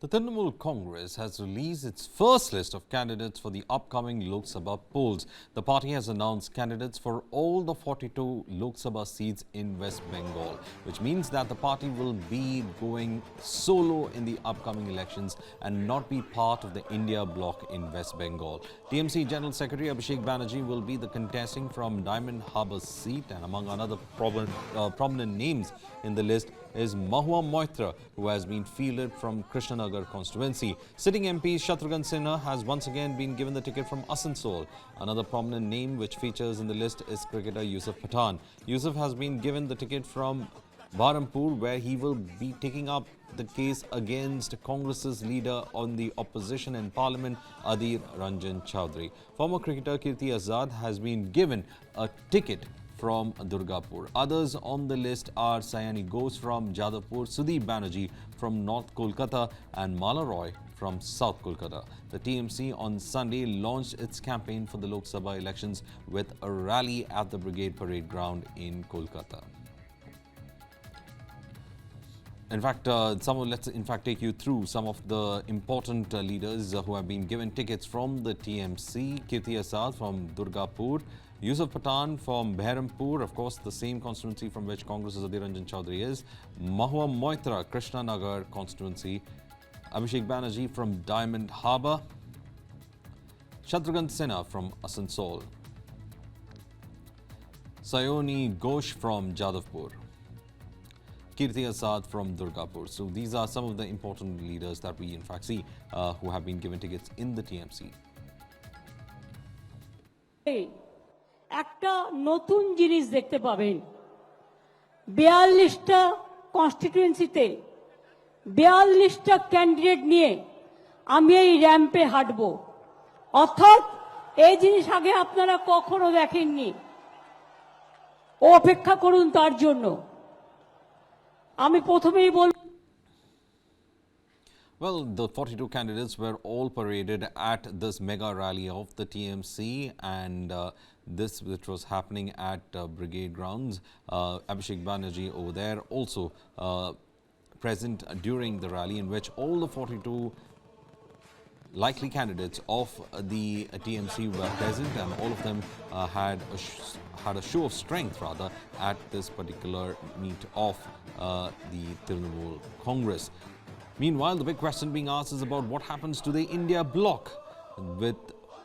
The Trinamool Congress has released its first list of candidates for the upcoming Lok Sabha polls. The party has announced candidates for all the 42 Lok Sabha seats in West Bengal, which means that the party will be going solo in the upcoming elections and not be part of the India bloc in West Bengal. TMC General Secretary Abhishek Banerjee will be the contesting from Diamond Harbour seat, and among other prominent names in the list is Mahua Moitra, who has been fielded from Krishnanagar constituency. Sitting MP Shatrughan Sinha has once again been given the ticket from Asansol. Another prominent name which features in the list is cricketer Yousuf Pathan. Yousuf has been given the ticket from Baharampur, where he will be taking up the case against Congress's leader on the opposition in Parliament, Adhir Ranjan Chaudhary. Former cricketer Kirti Azad has been given a ticket from Durgapur. Others on the list are Sayani Ghosh from Jadavpur, Sudeep Banerjee from North Kolkata and Mala Roy from South Kolkata. The TMC on Sunday launched its campaign for the Lok Sabha elections with a rally at the Brigade Parade Ground in Kolkata. In fact, let's take you through some of the important leaders who have been given tickets from the TMC. Kirti Azad from Durgapur, Yousuf Pathan from Baharampur, of course the same constituency from which Congress's Adhir Ranjan Chaudhary is, Mahua Moitra, Krishnanagar constituency, Abhishek Banerjee from Diamond Harbour, Shatrughan Sinha from Asansol, Sayani Ghosh from Jadavpur, Kirti Azad from Durgapur. So these are some of the important leaders that we in fact see who have been given tickets in the TMC. একটা নতুন জিনিস দেখতে পাবেন 42টা কনস্টিটিউয়েন্সিতে 42টা candidate নিয়ে আমি এই র‍্যাম্পে হাঁটব অর্থাৎ এই জিনিস আগে আপনারা কখনো দেখেননি অপেক্ষা করুন তার জন্য আমি প্রথমেই বল Well, the 42 candidates were all paraded at this mega rally of the TMC, and which was happening at Brigade Grounds. Abhishek Banerjee over there also present during the rally, in which all the 42 likely candidates of the TMC were present, and all of them had a show of strength rather at this particular meet of the Trinamool Congress. Meanwhile, the big question being asked is about what happens to the India bloc. With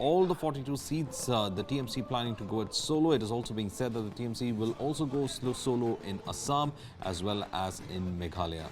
all the 42 seats, the TMC planning to go it solo. It is also being said that the TMC will also go solo in Assam as well as in Meghalaya.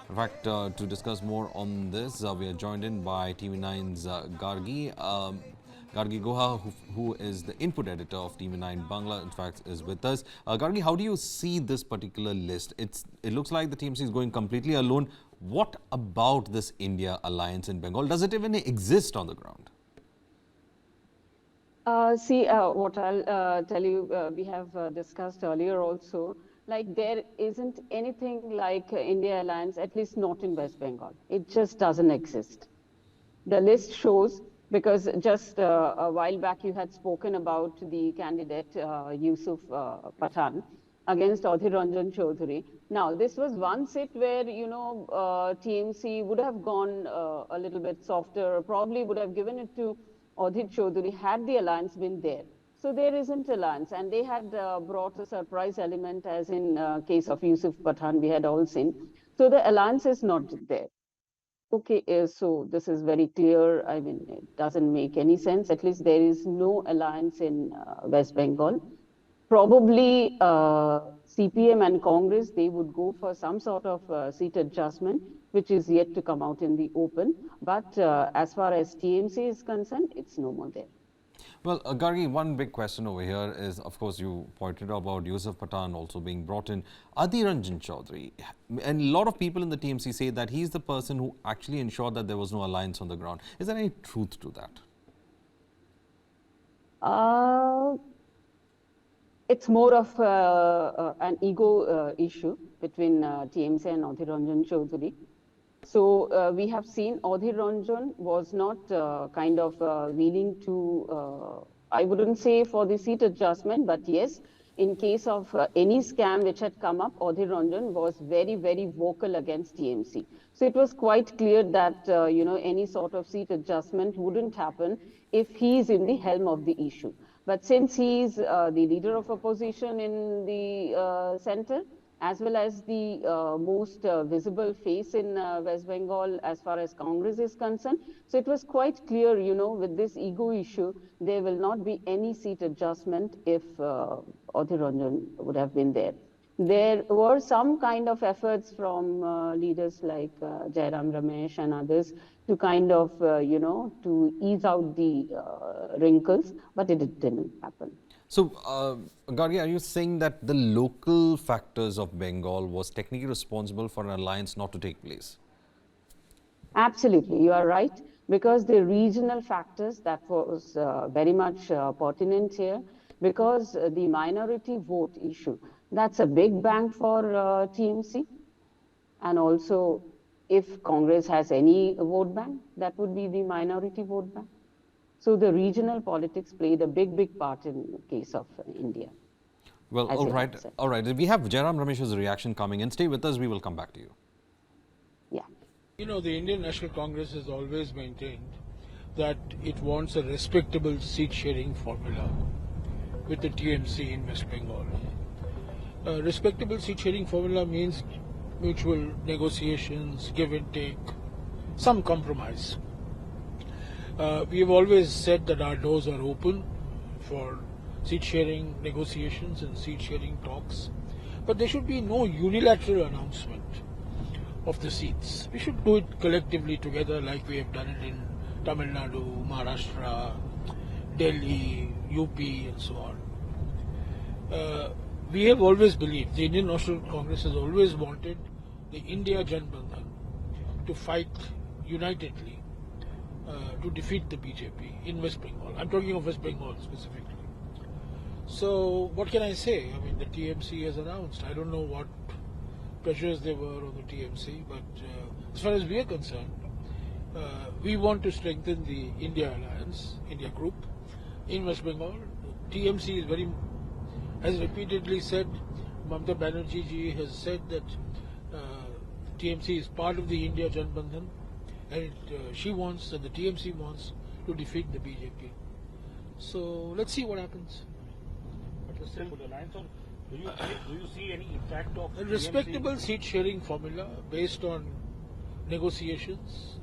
In fact, to discuss more on this, we are joined in by TV9's Gargi Guha, who is the input editor of TV9 Bangla, in fact, is with us. Gargi, how do you see this particular list? It looks like the TMC is going completely alone. What about this India alliance in Bengal? Does it even exist on the ground? What I'll tell you, we have discussed earlier also, like there isn't anything like India alliance, at least not in West Bengal. It just doesn't exist. The list shows, because just a while back you had spoken about the candidate Yousuf Pathan against Adhir Ranjan Chaudhary. Now, this was one seat where, TMC would have gone a little bit softer, probably would have given it to Adhir Chaudhary had the alliance been there. So there isn't alliance, and they had brought a surprise element, as in case of Yousuf Pathan we had all seen. So the alliance is not there. Okay, so this is very clear. I mean, it doesn't make any sense. At least there is no alliance in West Bengal. Probably CPM and Congress, they would go for some sort of seat adjustment, which is yet to come out in the open. But as far as TMC is concerned, it's no more there. Well, Gargi, one big question over here is, of course, you pointed out about Yousuf Pathan also being brought in. Adhir Ranjan Chaudhary, and a lot of people in the TMC say that he's the person who actually ensured that there was no alliance on the ground. Is there any truth to that? It's more of an ego issue between TMC and Adhir Ranjan Chaudhary. So we have seen Adhir Ranjan was not kind of willing to, I wouldn't say for the seat adjustment, but yes, in case of any scam which had come up, Adhir Ranjan was very, very vocal against TMC. So it was quite clear that, any sort of seat adjustment wouldn't happen if he's in the helm of the issue. But since he's the leader of opposition in the center, as well as the most visible face in West Bengal as far as Congress is concerned. So it was quite clear, with this ego issue, there will not be any seat adjustment if Adhir Ranjan would have been there. There were some kind of efforts from leaders like Jairam Ramesh and others to kind of, to ease out the wrinkles, but it didn't happen. So, Gargi, are you saying that the local factors of Bengal was technically responsible for an alliance not to take place? Absolutely, you are right, because the regional factors that was very much pertinent here, because the minority vote issue, that's a big bang for TMC. And also, if Congress has any vote bank, that would be the minority vote bank. So the regional politics played a big part in the case of India. Well, all right. We have Jairam Ramesh's reaction coming in. Stay with us. We will come back to you. Yeah. The Indian National Congress has always maintained that it wants a respectable seat sharing formula with the TMC in West Bengal. A respectable seat sharing formula means mutual negotiations, give and take, some compromise. We have always said that our doors are open for seat sharing negotiations and seat sharing talks, but there should be no unilateral announcement of the seats. We should do it collectively together like we have done it in Tamil Nadu, Maharashtra, Delhi, UP and so on. We have always believed, the Indian National Congress has always wanted the India Janbandhan to fight unitedly to defeat the BJP in West Bengal. I'm talking of West Bengal specifically. So what can I say? I mean, the TMC has announced. I don't know what pressures there were on the TMC, but as far as we are concerned, we want to strengthen the India Alliance, India Group in West Bengal. TMC has repeatedly said, Mamata Banerjee ji has said that TMC is part of the India Janbandhan, and she wants, and the TMC wants, to defeat the BJP. So let's see what happens. But let's say for the alliance, do you see any impact of a respectable seat sharing formula based on negotiations?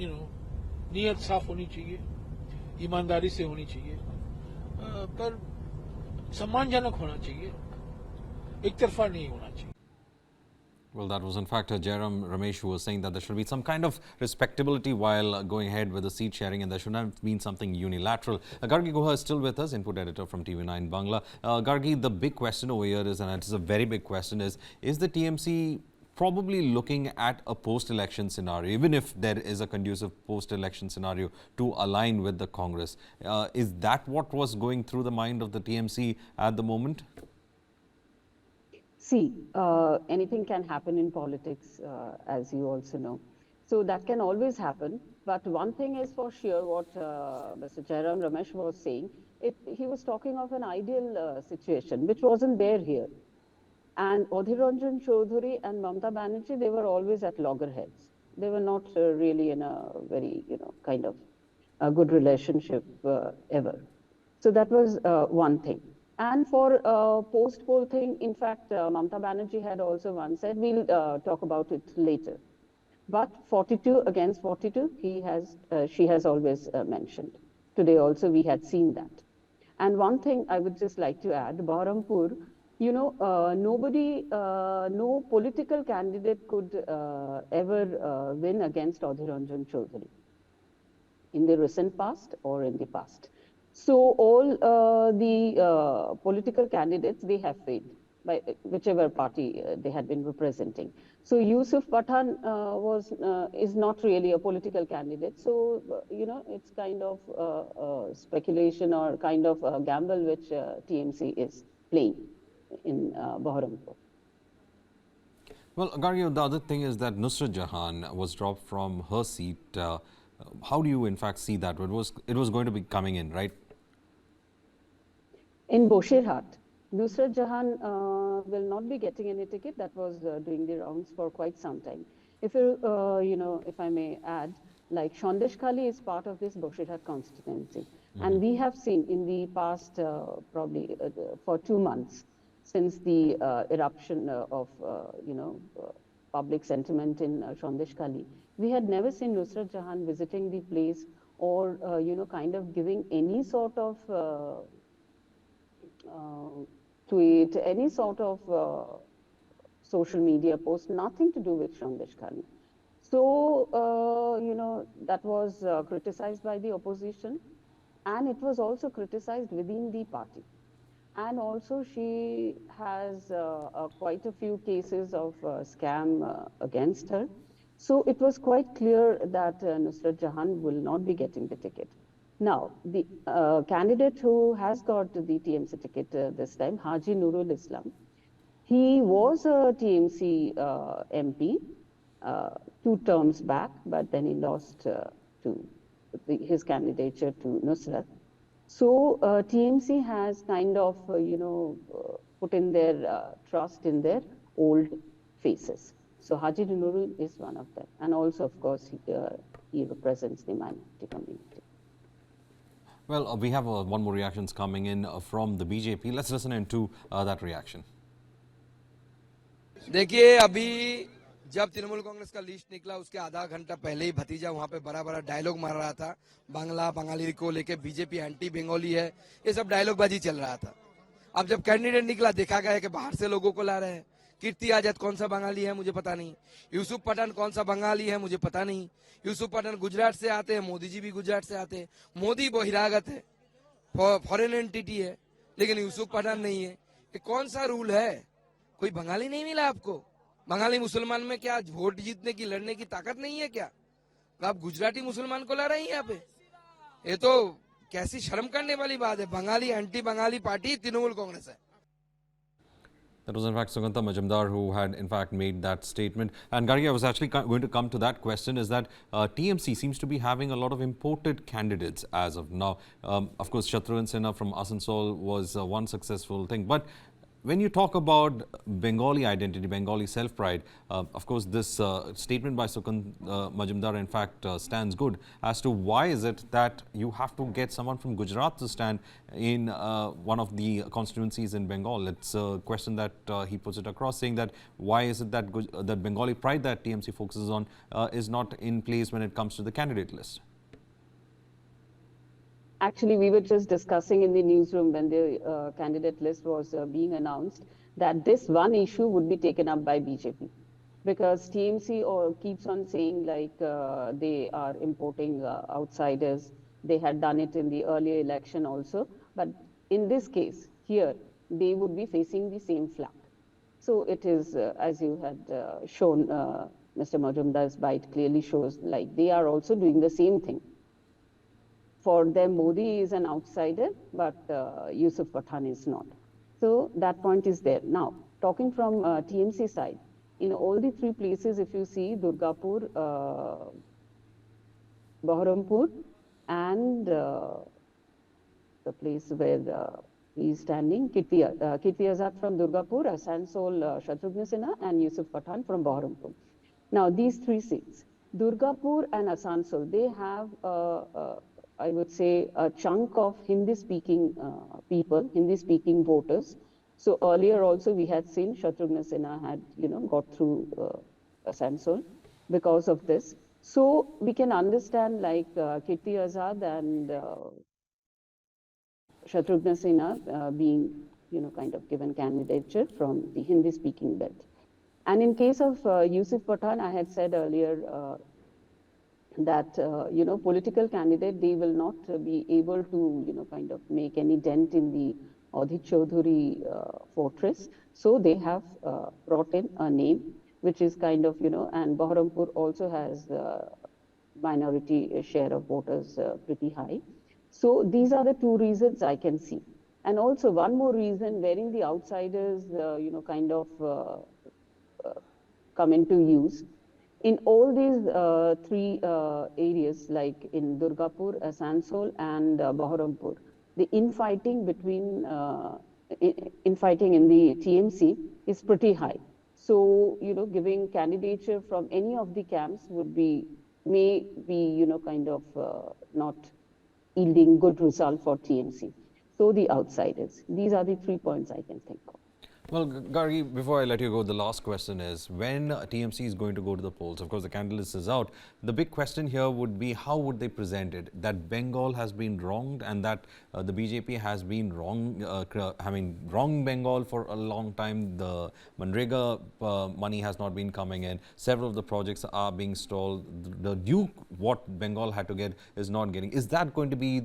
नीयत साफ होनी चाहिए, ईमानदारी से होनी चाहिए, पर सम्मानजनक होना चाहिए, एक तरफा नहीं होना चाहिए. Well, that was in fact Jairam Ramesh who was saying that there should be some kind of respectability while going ahead with the seat sharing, and there should not have been something unilateral. Gargi Guha is still with us, input editor from TV9 Bangla. Gargi, the big question over here is, and it is a very big question, is the TMC probably looking at a post-election scenario, even if there is a conducive post-election scenario, to align with the Congress? Is that what was going through the mind of the TMC at the moment? See, anything can happen in politics, as you also know. So that can always happen. But one thing is for sure, what Mr. Jairam Ramesh was saying, he was talking of an ideal situation, which wasn't there here. And Adhir Ranjan Chaudhary and Mamata Banerjee, they were always at loggerheads. They were not really in a very, kind of a good relationship ever. So that was one thing. And for post-poll thing, in fact, Mamata Banerjee had also once said, we'll talk about it later. But 42 against 42, she has always mentioned. Today also we had seen that. And one thing I would just like to add, Baharampur, nobody, no political candidate could ever win against Adhir Ranjan Chaudhary in the recent past or in the past. So all the political candidates, they have failed by whichever party they had been representing. So Yousuf Pathan is not really a political candidate. So, it's kind of speculation or kind of a gamble which TMC is playing in Baharampur. Well, Gargi, the other thing is that Nusrat Jahan was dropped from her seat. How do you in fact see that? It was going to be coming in, right? In Bosherhat, Nusrat Jahan will not be getting any ticket. That was doing the rounds for quite some time. If you, if I may add, like Sandesh Khali is part of this Bosherhat constituency. And we have seen in the past, probably for 2 months, since the eruption of, public sentiment in Sandesh Khali, we had never seen Nusrat Jahan visiting the place or, kind of giving any sort of tweet, any sort of social media post, nothing to do with Sandesh Khali. So, that was criticized by the opposition, and it was also criticized within the party. And also she has quite a few cases of scam against her. So it was quite clear that Nusrat Jahan will not be getting the ticket. Now, the candidate who has got the TMC ticket this time, Haji Nurul Islam, he was a TMC MP 2 terms back, but then he lost his candidature to Nusrat. So TMC has kind of, put in their trust in their old faces. So Haji Nurul is one of them. And also, of course, he represents the minority community. Well, we have one more reactions coming in from the BJP. Let's listen into that reaction. देखिए अभी जब तृणमूल कांग्रेस का list निकला उसके आधा घंटा पहले ही भतीजा वहां पे बड़ा बड़ा डायलॉग मार रहा था, बांग्ला बंगाली को लेके बीजेपी एंटी बंगाली है, ये सब डायलॉगबाजी चल रहा था। अब जब कैंडिडेट निकला देखा गया कि बाहर से लोगों को ला रहे हैं। कीर्ति आजाद कौन सा बंगाली है मुझे पता नहीं, यूसुफ पठान कौन सा बंगाली है मुझे पता नहीं। यूसुफ पठान गुजरात से आते हैं, मोदी जी भी गुजरात से आते हैं। मोदी बहिरागत है, फॉरेन एंटिटी है, लेकिन यूसुफ पठान नहीं है। ये कौन सा रूल है? कोई बंगाली नहीं मिला आपको? बंगाली मुसलमान में क्या वोट जीतने की लड़ने की ताकत नहीं है क्या? तो आप गुजराती मुसलमान को ला रहे हैं यहाँ पे? ये तो कैसी शर्म करने वाली बात है। बंगाली एंटी बंगाली पार्टी तृणमूल कांग्रेस है। That was in fact Suganta Majumdar who had in fact made that statement. And Gargi, I was actually going to come to that question, is that TMC seems to be having a lot of imported candidates as of now. Of course, Shatrughan Sinha from Asansol was one successful thing. But when you talk about Bengali identity, Bengali self-pride, of course, this statement by Suganta Majumdar in fact stands good as to why is it that you have to get someone from Gujarat to stand in one of the constituencies in Bengal. It's a question that he puts it across, saying that why is it that that Bengali pride that TMC focuses on is not in place when it comes to the candidate list? Actually, we were just discussing in the newsroom when the candidate list was being announced that this one issue would be taken up by BJP, because TMC keeps on saying like they are importing outsiders. They had done it in the earlier election also, but in this case here, they would be facing the same flag. So it is, as you had shown, Mr. Majumdar's bite clearly shows, like they are also doing the same thing. For them, Modi is an outsider, but Yousuf Pathan is not. So that point is there. Now, talking from TMC side, in all the 3 places, if you see Durgapur, Baharampur, and the place where he is standing, Kirti Azad from Durgapur, Asansol Shatrughan Sinha, and Yousuf Pathan from Baharampur. Now, these 3 seats, Durgapur and Asansol, they have I would say a chunk of Hindi-speaking people, Hindi-speaking voters. So earlier also we had seen Shatrughan Sinha had, got through Asansol because of this. So we can understand like Kirti Azad and Shatrughan Sinha being, kind of given candidature from the Hindi-speaking belt. And in case of Yousuf Pathan, I had said earlier that, political candidate, they will not be able to, kind of make any dent in the Adhit Chaudhuri fortress. So they have brought in a name, which is kind of, and Baharampur also has minority share of voters pretty high. So these are the 2 reasons I can see. And also one more reason wherein the outsiders, kind of come into use. In all these 3 areas, like in Durgapur, Asansol, and Baharampur, the infighting between infighting in the TMC is pretty high. So, giving candidature from any of the camps may be, kind of not yielding good result for TMC. So the outsiders. These are the 3 points I can think of. Well, Gargi, before I let you go, the last question is, when TMC is going to go to the polls? Of course, the candidate list is out. The big question here would be, how would they present it? That Bengal has been wronged and that the BJP has been wrong Bengal for a long time. The Manrega money has not been coming in. Several of the projects are being stalled. The due what Bengal had to get is not getting. Is that going to be,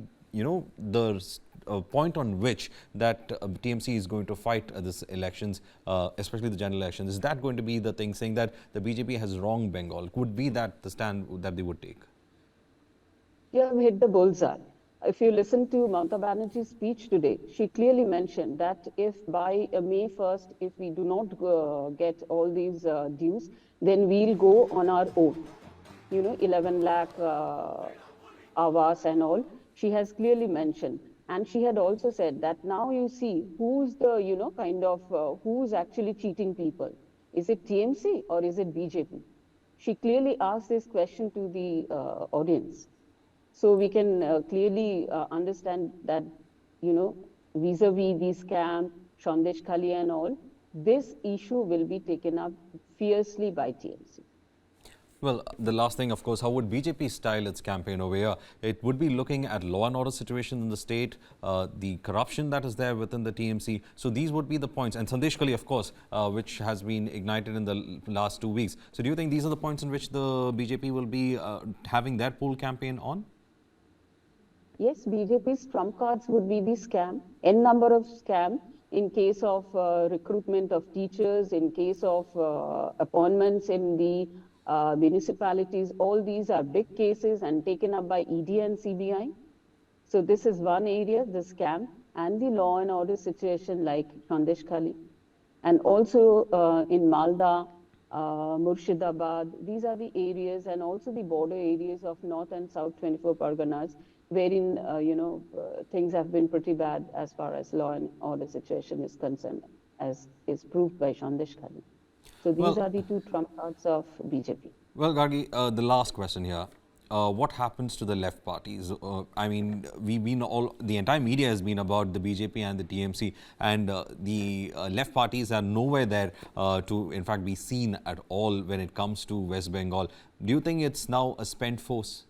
the point on which that TMC is going to fight this elections, especially the general elections? Is that going to be the thing, saying that the BJP has wronged Bengal? Could be that the stand that they would take? You have hit the bullseye. If you listen to Mamata Banerjee's speech today, she clearly mentioned that if by May 1st, if we do not get all these dues, then we'll go on our own. 11 lakh awas and all. She has clearly mentioned. And she had also said that now you see who's the, who's actually cheating people. Is it TMC or is it BJP? She clearly asked this question to the audience. So we can clearly understand that, vis-a-vis the scam, Sandesh Khali and all, this issue will be taken up fiercely by TMC. Well, the last thing, of course, how would BJP style its campaign over here? It would be looking at law and order situation in the state, the corruption that is there within the TMC. So these would be the points. And Sandesh Khali, of course, which has been ignited in the last 2 weeks. So do you think these are the points in which the BJP will be having their poll campaign on? Yes, BJP's trump cards would be the scam, n number of scam in case of recruitment of teachers, in case of appointments in the municipalities. All these are big cases and taken up by ED and CBI. So this is one area, the scam and the law and order situation like Sandesh Khali. And also in Malda, Murshidabad, these are the areas, and also the border areas of North and South 24 Parganas, wherein, things have been pretty bad as far as law and order situation is concerned, as is proved by Sandesh Khali. So these are the two trump cards of BJP. Well, Gargi, the last question here. What happens to the left parties? I mean, the entire media has been about the BJP and the TMC, and the left parties are nowhere there to, in fact, be seen at all when it comes to West Bengal. Do you think it's now a spent force?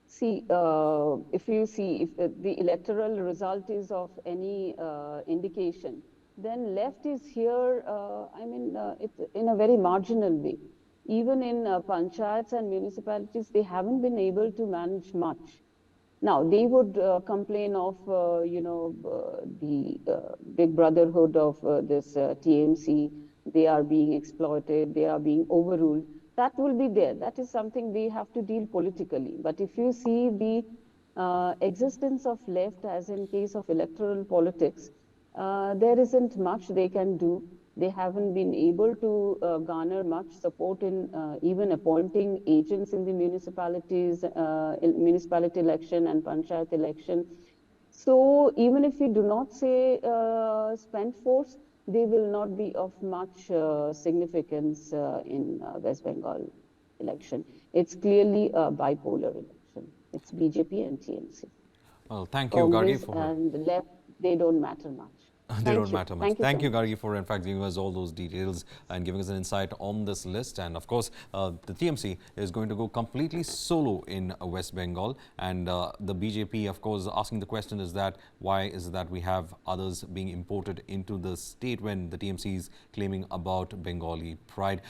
See, if the electoral result is of any indication, then left is here, it's in a very marginal way. Even in panchayats and municipalities, they haven't been able to manage much. Now, they would complain of, the big brotherhood of this TMC. They are being exploited, they are being overruled. That will be there. That is something they have to deal politically. But if you see the existence of left, as in case of electoral politics, there isn't much they can do. They haven't been able to garner much support in even appointing agents in the municipalities, municipality election and panchayat election. So even if we do not say spent force, they will not be of much significance in West Bengal election. It's clearly a bipolar election. It's BJP and TMC. Well, thank you, Gargi, for and the left, they don't matter much. They don't matter much. Thank you, so much. Gargi, for in fact giving us all those details and giving us an insight on this list. And of course, the TMC is going to go completely solo in West Bengal. And the BJP, of course, asking the question is that why is it that we have others being imported into the state when the TMC is claiming about Bengali pride?